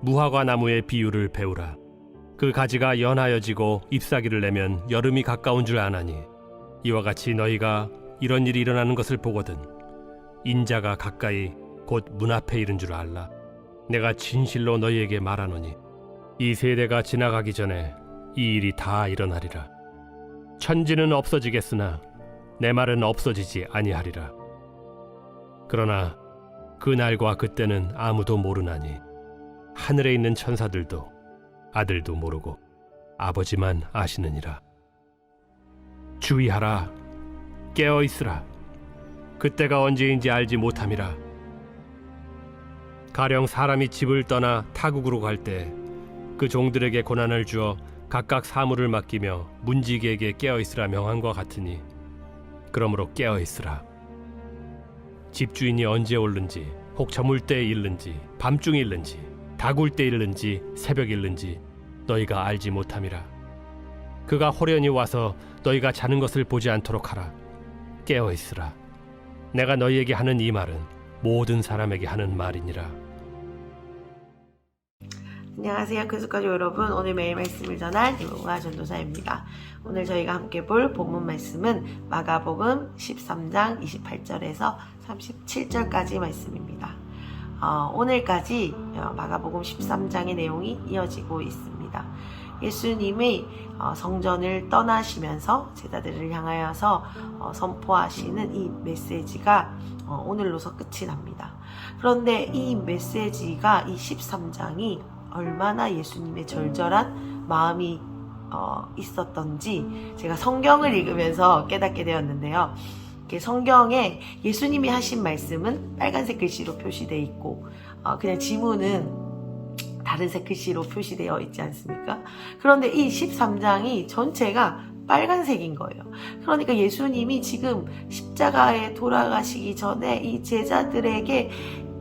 무화과 나무의 비유를 배우라. 그 가지가 연하여지고 잎사귀를 내면 여름이 가까운 줄 아나니 이와 같이 너희가 이런 일이 일어나는 것을 보거든 인자가 가까이 곧 문 앞에 이른 줄 알라. 내가 진실로 너희에게 말하노니 이 세대가 지나가기 전에 이 일이 다 일어나리라. 천지는 없어지겠으나 내 말은 없어지지 아니하리라. 그러나 그 날과 그때는 아무도 모르나니 하늘에 있는 천사들도 아들도 모르고 아버지만 아시느니라. 주의하라. 깨어 있으라. 그때가 언제인지 알지 못함이라. 가령 사람이 집을 떠나 타국으로 갈 때 그 종들에게 고난을 주어 각각 사물을 맡기며 문지기에게 깨어 있으라 명한과 같으니 그러므로 깨어 있으라. 집주인이 언제 올는지 혹 저물 때에 일는지 밤중에 일는지 다굴 때 일는지 새벽 일는지 너희가 알지 못함이라. 그가 호련히 와서 너희가 자는 것을 보지 않도록 하라. 깨어 있으라. 내가 너희에게 하는 이 말은 모든 사람에게 하는 말이니라. 안녕하세요. 그수가족 여러분, 오늘 매일 말씀을 전할 이모가 전도사입니다. 오늘 저희가 함께 볼 본문 말씀은 마가복음 13장 28절에서 37절까지 말씀입니다. 오늘까지 마가복음 13장의 내용이 이어지고 있습니다. 예수님이 성전을 떠나시면서 제자들을 향하여서 선포하시는 이 메시지가 오늘로서 끝이 납니다. 그런데 이 메시지가 이 13장이 얼마나 예수님의 절절한 마음이 있었던지 제가 성경을 읽으면서 깨닫게 되었는데요. 성경에 예수님이 하신 말씀은 빨간색 글씨로 표시되어 있고 그냥 지문은 다른색 글씨로 표시되어 있지 않습니까? 그런데 이 13장이 전체가 빨간색인 거예요. 그러니까 예수님이 지금 십자가에 돌아가시기 전에 이 제자들에게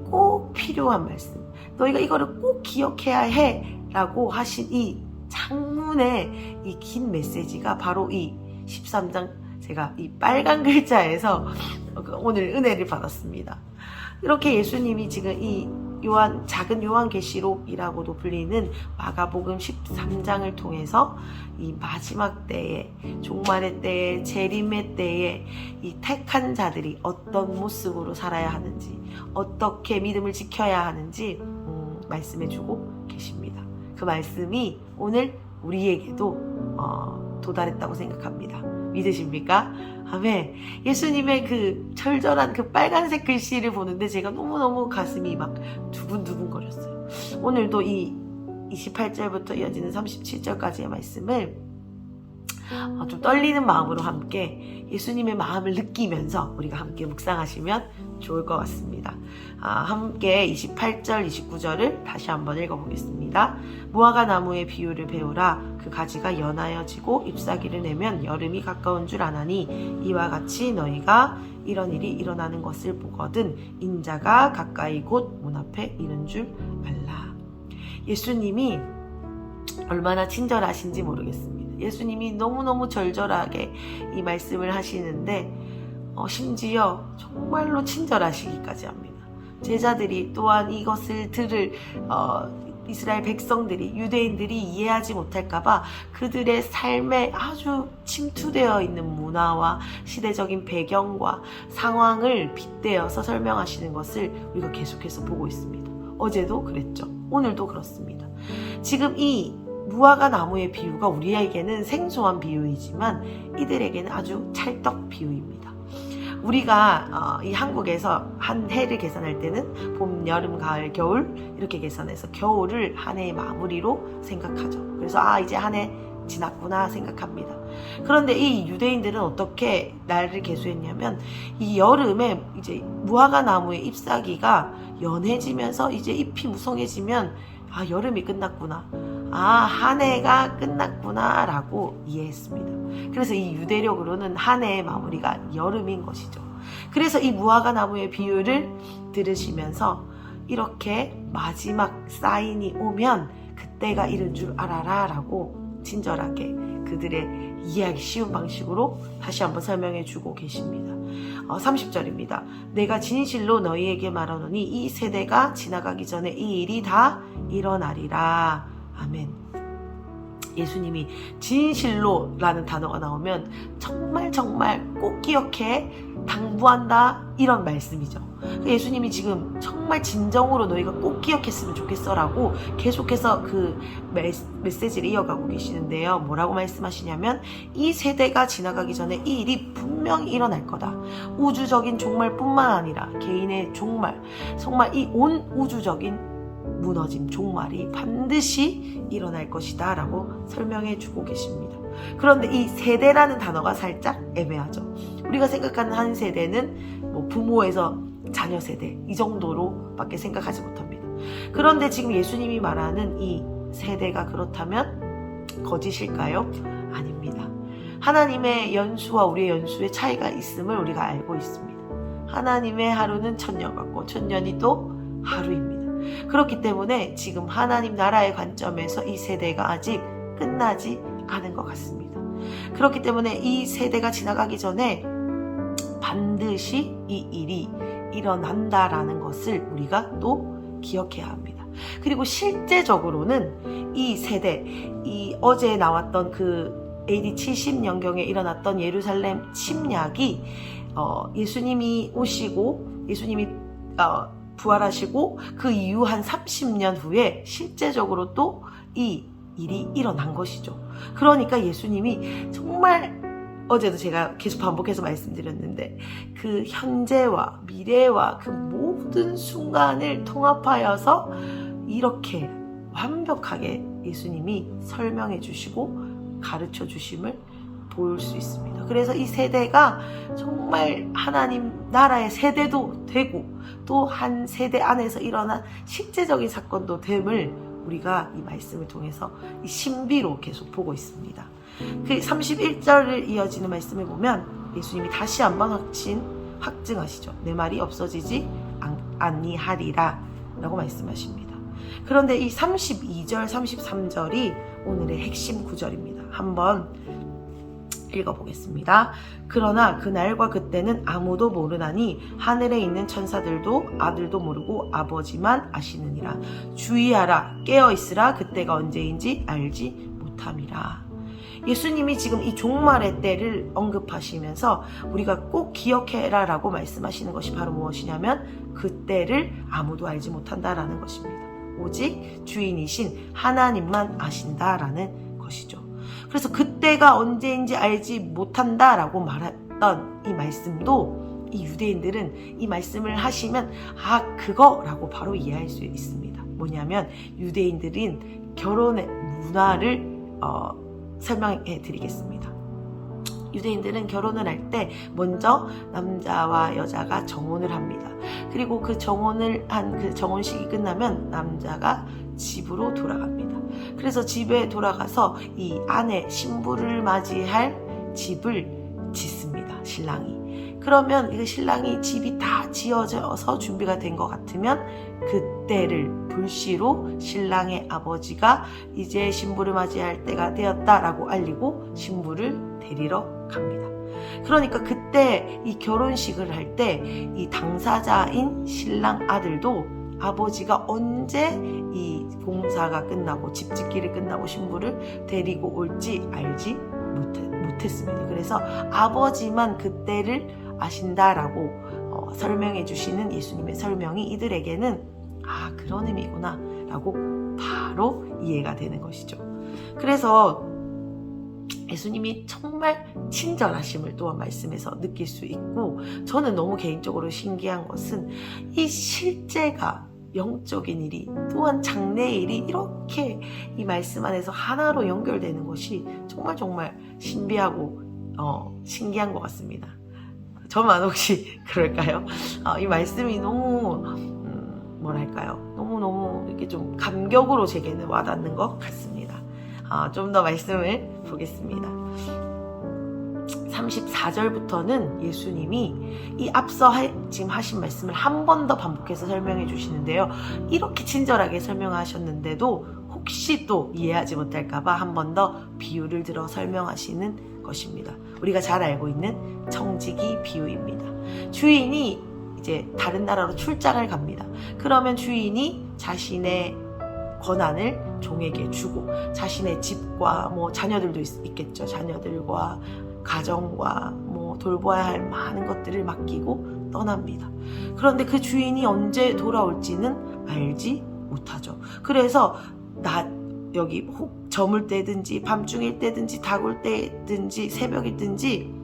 꼭 필요한 말씀, 너희가 이거를 꼭 기억해야 해 라고 하신 이 장문의 이 긴 메시지가 바로 이 13장, 제가 이 빨간 글자에서 오늘 은혜를 받았습니다. 이렇게 예수님이 지금 이 작은 요한계시록이라고도 불리는 마가복음 13장을 통해서 이 마지막 때에, 종말의 때에, 재림의 때에 이 택한 자들이 어떤 모습으로 살아야 하는지, 어떻게 믿음을 지켜야 하는지 말씀해주고 계십니다. 그 말씀이 오늘 우리에게도 도달했다고 생각합니다. 믿으십니까? 아멘. 예수님의 그 절절한 그 빨간색 글씨를 보는데 제가 너무너무 가슴이 막 두근두근 거렸어요. 오늘도 이 28절부터 이어지는 37절까지의 말씀을 좀 떨리는 마음으로 함께 예수님의 마음을 느끼면서 우리가 함께 묵상하시면 좋을 것 같습니다. 함께 28절, 29절을 다시 한번 읽어보겠습니다. 무화과 나무의 비유를 배우라. 그 가지가 연하여지고 잎사귀를 내면 여름이 가까운 줄 아나니 이와 같이 너희가 이런 일이 일어나는 것을 보거든 인자가 가까이 곧 문 앞에 이른 줄 알라. 예수님이 얼마나 친절하신지 모르겠습니다. 예수님이 너무너무 절절하게 이 말씀을 하시는데 심지어 정말로 친절하시기까지 합니다. 제자들이 또한 이것을 들을 이스라엘 백성들이, 유대인들이 이해하지 못할까봐 그들의 삶에 아주 침투되어 있는 문화와 시대적인 배경과 상황을 빗대어서 설명하시는 것을 우리가 계속해서 보고 있습니다. 어제도 그랬죠. 오늘도 그렇습니다. 지금 이 무화과 나무의 비유가 우리에게는 생소한 비유이지만 이들에게는 아주 찰떡 비유입니다. 우리가 이 한국에서 한 해를 계산할 때는 봄, 여름, 가을, 겨울 이렇게 계산해서 겨울을 한 해의 마무리로 생각하죠. 그래서 이제 한 해 지났구나 생각합니다. 그런데 이 유대인들은 어떻게 날을 계수했냐면 이 여름에 이제 무화과 나무의 잎사귀가 연해지면서 이제 잎이 무성해지면 여름이 끝났구나. 한 해가 끝났구나 라고 이해했습니다. 그래서 이 유대력으로는 한 해의 마무리가 여름인 것이죠. 그래서 이 무화과 나무의 비유를 들으시면서 이렇게 마지막 사인이 오면 그때가 이른 줄 알아라 라고 친절하게 그들의 이해하기 쉬운 방식으로 다시 한번 설명해 주고 계십니다. 30절입니다. 내가 진실로 너희에게 말하노니 이 세대가 지나가기 전에 이 일이 다 일어나리라. 아멘. 예수님이 진실로라는 단어가 나오면 정말 꼭 기억해, 당부한다, 이런 말씀이죠. 예수님이 지금 정말 진정으로 너희가 꼭 기억했으면 좋겠어 라고 계속해서 그 메시지를 이어가고 계시는데요. 뭐라고 말씀하시냐면 이 세대가 지나가기 전에 이 일이 분명히 일어날 거다. 우주적인 종말뿐만 아니라 개인의 종말, 정말 이 온 우주적인 무너짐, 종말이 반드시 일어날 것이다 라고 설명해 주고 계십니다. 그런데 이 세대라는 단어가 살짝 애매하죠. 우리가 생각하는 한 세대는 뭐 부모에서 자녀 세대 이 정도로 밖에 생각하지 못합니다. 그런데 지금 예수님이 말하는 이 세대가 그렇다면 거짓일까요? 아닙니다. 하나님의 연수와 우리의 연수의 차이가 있음을 우리가 알고 있습니다. 하나님의 하루는 1000년 같고 1000년이 또 하루입니다. 그렇기 때문에 지금 하나님 나라의 관점에서 이 세대가 아직 끝나지 않은 것 같습니다. 그렇기 때문에 이 세대가 지나가기 전에 반드시 이 일이 일어난다라는 것을 우리가 또 기억해야 합니다. 그리고 실제적으로는 이 세대, 이 어제 나왔던 그 AD 70년경에 일어났던 예루살렘 침략이 예수님이 오시고 예수님이 부활하시고 그 이후 한 30년 후에 실제적으로 또 이 일이 일어난 것이죠. 그러니까 예수님이 정말 어제도 제가 계속 반복해서 말씀드렸는데 그 현재와 미래와 그 모든 순간을 통합하여서 이렇게 완벽하게 예수님이 설명해 주시고 가르쳐 주심을 볼 수 있습니다. 그래서 이 세대가 정말 하나님 나라의 세대도 되고 또 한 세대 안에서 일어난 실제적인 사건도 됨을 우리가 이 말씀을 통해서 이 신비로 계속 보고 있습니다. 그 31절을 이어지는 말씀을 보면 예수님이 다시 한번 확증하시죠. 내 말이 없어지지 아니하리라 라고 말씀하십니다. 그런데 이 32절, 33절이 오늘의 핵심 구절입니다. 한번 읽어보겠습니다. 그러나 그날과 그때는 아무도 모르나니 하늘에 있는 천사들도 아들도 모르고 아버지만 아시느니라. 주의하라, 깨어있으라, 그때가 언제인지 알지 못함이라. 예수님이 지금 이 종말의 때를 언급하시면서 우리가 꼭 기억해라 라고 말씀하시는 것이 바로 무엇이냐면 그때를 아무도 알지 못한다라는 것입니다. 오직 주인이신 하나님만 아신다라는 것이죠. 그래서 그때가 언제인지 알지 못한다라고 말했던 이 말씀도 이 유대인들은 이 말씀을 하시면 그거라고 바로 이해할 수 있습니다. 뭐냐면 유대인들은 결혼의 문화를 설명해 드리겠습니다. 유대인들은 결혼을 할 때 먼저 남자와 여자가 정혼을 합니다. 그리고 그 정혼을 한 그 정혼식이 끝나면 남자가 집으로 돌아갑니다. 그래서 집에 돌아가서 이 아내 신부를 맞이할 집을 짓습니다. 신랑이. 그러면 그 신랑이 집이 다 지어져서 준비가 된 것 같으면 그때를 불시로 신랑의 아버지가 이제 신부를 맞이할 때가 되었다라고 알리고 신부를 데리러 갑니다. 그러니까 그때 이 결혼식을 할 때 이 당사자인 신랑 아들도 아버지가 언제 이 공사가 끝나고 집 짓기를 끝나고 신부를 데리고 올지 알지 못했습니다. 그래서 아버지만 그때를 아신다라고 설명해 주시는 예수님의 설명이 이들에게는 그런 의미구나 라고 바로 이해가 되는 것이죠. 그래서 예수님이 정말 친절하심을 또한 말씀에서 느낄 수 있고, 저는 너무 개인적으로 신기한 것은 이 실제가 영적인 일이 또한 장래의 일이 이렇게 이 말씀 안에서 하나로 연결되는 것이 정말 신비하고 신기한 것 같습니다. 저만 혹시 그럴까요? 이 말씀이 너무 너무 이렇게 좀 감격으로 제게는 와닿는 것 같습니다. 좀 더 말씀을 보겠습니다. 34절부터는 예수님이 이 앞서 지금 하신 말씀을 한 번 더 반복해서 설명해 주시는데요. 이렇게 친절하게 설명하셨는데도 혹시 또 이해하지 못할까봐 한 번 더 비유를 들어 설명하시는 것입니다. 우리가 잘 알고 있는 청지기 비유입니다. 주인이 이제 다른 나라로 출장을 갑니다. 그러면 주인이 자신의 권한을 종에게 주고 자신의 집과 뭐 자녀들도 있겠죠. 자녀들과 가정과 뭐 돌봐야 할 많은 것들을 맡기고 떠납니다. 그런데 그 주인이 언제 돌아올지는 알지 못하죠. 그래서 여기 혹 저물 때든지 밤중일 때든지 다굴 때든지 새벽이든지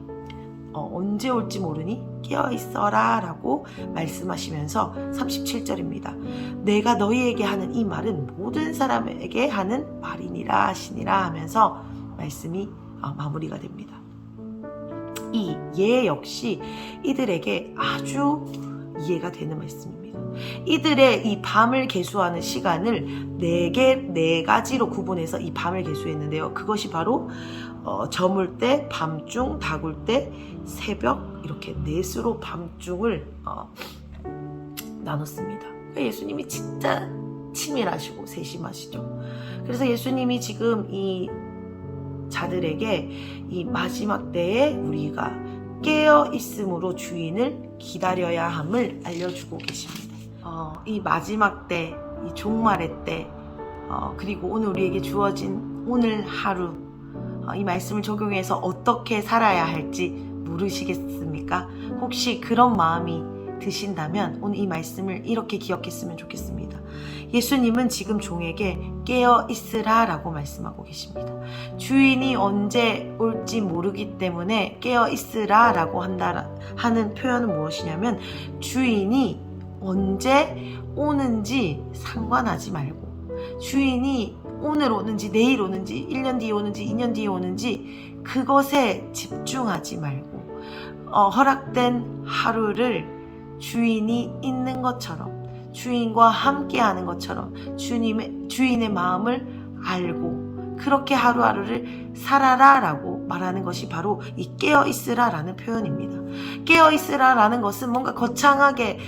언제 올지 모르니 깨어있어라 라고 말씀하시면서 37절입니다. 내가 너희에게 하는 이 말은 모든 사람에게 하는 말이니라 하시니라 하면서 말씀이 마무리가 됩니다. 이 예 역시 이들에게 아주 이해가 되는 말씀입니다. 이들의 이 밤을 계수하는 시간을 네 가지로 구분해서 이 밤을 계수했는데요. 그것이 바로 저물 때, 밤중, 다굴 때, 새벽 이렇게 넷으로 밤중을 나눴습니다. 그러니까 예수님이 진짜 치밀하시고 세심하시죠. 그래서 예수님이 지금 이 자들에게 이 마지막 때에 우리가 깨어 있음으로 주인을 기다려야 함을 알려주고 계십니다. 이 마지막 때, 이 종말의 때, 그리고 오늘 우리에게 주어진 오늘 하루, 이 말씀을 적용해서 어떻게 살아야 할지 모르시겠습니까? 혹시 그런 마음이 드신다면 오늘 이 말씀을 이렇게 기억했으면 좋겠습니다. 예수님은 지금 종에게 깨어 있으라 라고 말씀하고 계십니다. 주인이 언제 올지 모르기 때문에 깨어 있으라 라고 하는 표현은 무엇이냐면 주인이 언제 오는지 상관하지 말고 주인이 오늘 오는지 내일 오는지 1년 뒤에 오는지 2년 뒤에 오는지 그것에 집중하지 말고 허락된 하루를 주인이 있는 것처럼 주인과 함께하는 것처럼 주인의 마음을 알고 그렇게 하루하루를 살아라 라고 말하는 것이 바로 이 깨어있으라 라는 표현입니다. 깨어있으라 라는 것은 뭔가 거창하게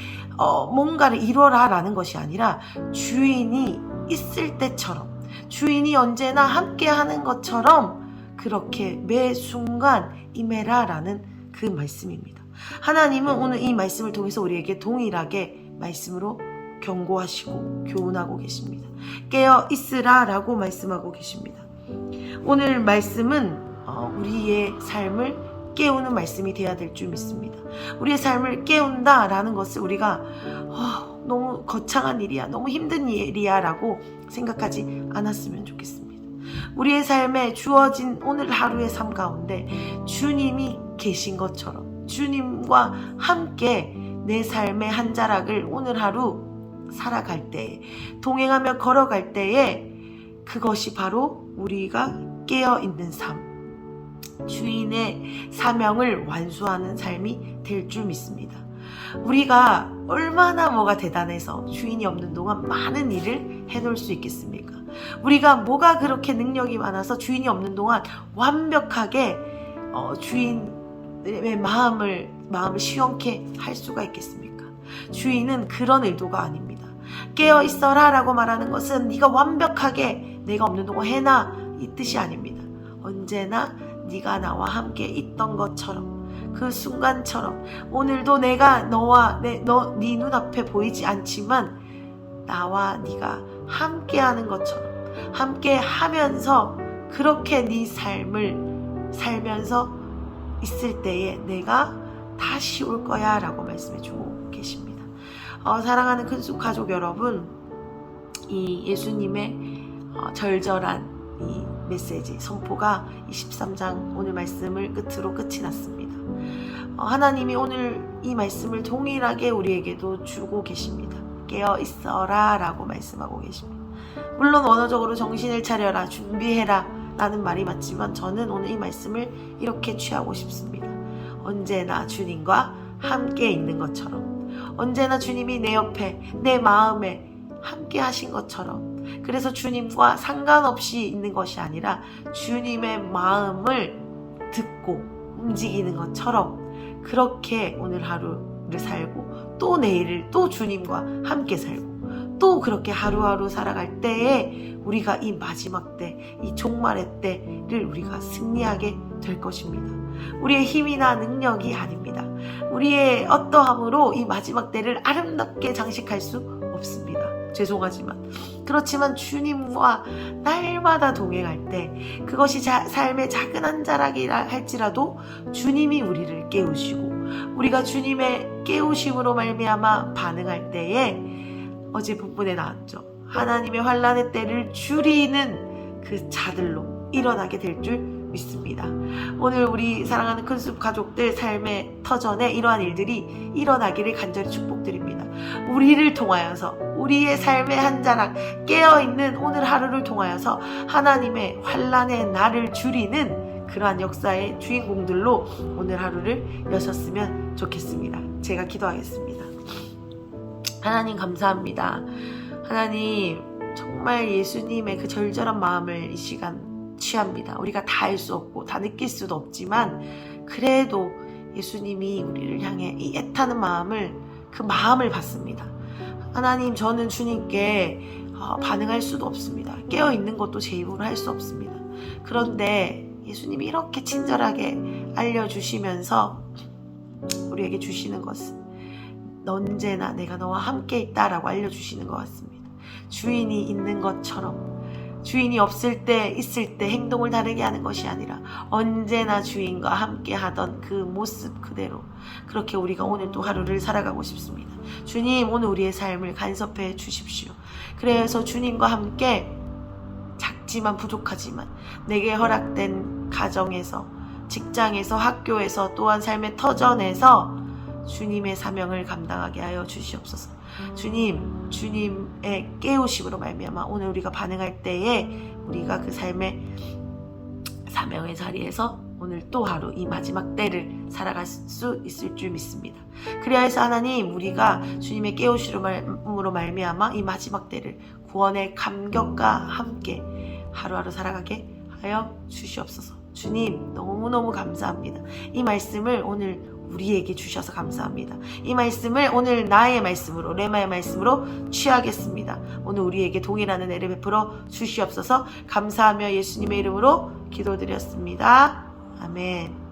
뭔가를 이뤄라 라는 것이 아니라 주인이 있을 때처럼 주인이 언제나 함께하는 것처럼 그렇게 매 순간 임해라 라는 그 말씀입니다. 하나님은 오늘 이 말씀을 통해서 우리에게 동일하게 말씀으로 경고하시고 교훈하고 계십니다. 깨어 있으라 라고 말씀하고 계십니다. 오늘 말씀은 우리의 삶을 깨우는 말씀이 되어야 될 줄 믿습니다. 우리의 삶을 깨운다 라는 것을 우리가 너무 거창한 일이야, 너무 힘든 일이야 라고 생각하지 않았으면 좋겠습니다. 우리의 삶에 주어진 오늘 하루의 삶 가운데 주님이 계신 것처럼 주님과 함께 내 삶의 한 자락을 오늘 하루 살아갈 때에 동행하며 걸어갈 때에 그것이 바로 우리가 깨어있는 삶, 주인의 사명을 완수하는 삶이 될 줄 믿습니다. 우리가 얼마나 뭐가 대단해서 주인이 없는 동안 많은 일을 해놓을 수 있겠습니까? 우리가 뭐가 그렇게 능력이 많아서 주인이 없는 동안 완벽하게 주인의 마음을 시원케 할 수가 있겠습니까? 주인은 그런 의도가 아닙니다. 깨어 있어라 라고 말하는 것은 네가 완벽하게 내가 없는 동안 해놔 이 뜻이 아닙니다. 언제나 네가 나와 함께 있던 것처럼 그 순간처럼 오늘도 내가 네 눈앞에 보이지 않지만 나와 네가 함께하는 것처럼 함께 하면서 그렇게 네 삶을 살면서 있을 때에 내가 다시 올 거야 라고 말씀해 주고 계십니다. 사랑하는 큰숙 가족 여러분, 이 예수님의 절절한 이 메시지 선포가 23장 오늘 말씀을 끝으로 끝이 났습니다. 하나님이 오늘 이 말씀을 동일하게 우리에게도 주고 계십니다. 깨어 있어라 라고 말씀하고 계십니다. 물론 원어적으로 정신을 차려라, 준비해라 라는 말이 맞지만 저는 오늘 이 말씀을 이렇게 취하고 싶습니다. 언제나 주님과 함께 있는 것처럼, 언제나 주님이 내 옆에 내 마음에 함께 하신 것처럼, 그래서 주님과 상관없이 있는 것이 아니라 주님의 마음을 듣고 움직이는 것처럼 그렇게 오늘 하루를 살고 또 내일을 또 주님과 함께 살고 또 그렇게 하루하루 살아갈 때에 우리가 이 마지막 때, 이 종말의 때를 우리가 승리하게 될 것입니다. 우리의 힘이나 능력이 아닙니다. 우리의 어떠함으로 이 마지막 때를 아름답게 장식할 수 없습니다. 죄송하지만. 그렇지만 주님과 날마다 동행할 때 그것이 삶의 작은 한 자락이라 할지라도 주님이 우리를 깨우시고 우리가 주님의 깨우심으로 말미암아 반응할 때에 어제 본문에 나왔죠. 하나님의 환난의 때를 줄이는 그 자들로 일어나게 될 줄 믿습니다. 오늘 우리 사랑하는 큰숲 가족들 삶의 터전에 이러한 일들이 일어나기를 간절히 축복드립니다. 우리를 통하여서 우리의 삶의 한 자락 깨어있는 오늘 하루를 통하여서 하나님의 환난의 날을 줄이는 그러한 역사의 주인공들로 오늘 하루를 여셨으면 좋겠습니다. 제가 기도하겠습니다. 하나님 감사합니다. 하나님 정말 예수님의 그 절절한 마음을 이 시간 취합니다. 우리가 다 알 수 없고 다 느낄 수도 없지만 그래도 예수님이 우리를 향해 이 애타는 마음을 그 마음을 받습니다. 하나님 저는 주님께 반응할 수도 없습니다. 깨어있는 것도 제 입으로 할 수 없습니다. 그런데 예수님이 이렇게 친절하게 알려주시면서 우리에게 주시는 것은 언제나 내가 너와 함께 있다라고 알려주시는 것 같습니다. 주인이 있는 것처럼 주인이 없을 때 있을 때 행동을 다르게 하는 것이 아니라 언제나 주인과 함께 하던 그 모습 그대로 그렇게 우리가 오늘 또 하루를 살아가고 싶습니다. 주님 오늘 우리의 삶을 간섭해 주십시오. 그래서 주님과 함께 작지만 부족하지만 내게 허락된 가정에서 직장에서 학교에서 또한 삶의 터전에서 주님의 사명을 감당하게 하여 주시옵소서. 주님, 주님의 깨우심으로 말미암아 오늘 우리가 반응할 때에 우리가 그 삶의 사명의 자리에서 오늘 또 하루 이 마지막 때를 살아갈 수 있을 줄 믿습니다. 그래야 해서 하나님 우리가 주님의 깨우심으로 말미암아 이 마지막 때를 구원의 감격과 함께 하루하루 살아가게 하여 주시옵소서. 주님 너무너무 감사합니다. 이 말씀을 오늘 우리에게 주셔서 감사합니다. 이 말씀을 오늘 나의 말씀으로 레마의 말씀으로 취하겠습니다. 오늘 우리에게 동일하는 애를 베풀어 주시옵소서. 감사하며 예수님의 이름으로 기도드렸습니다. 아멘.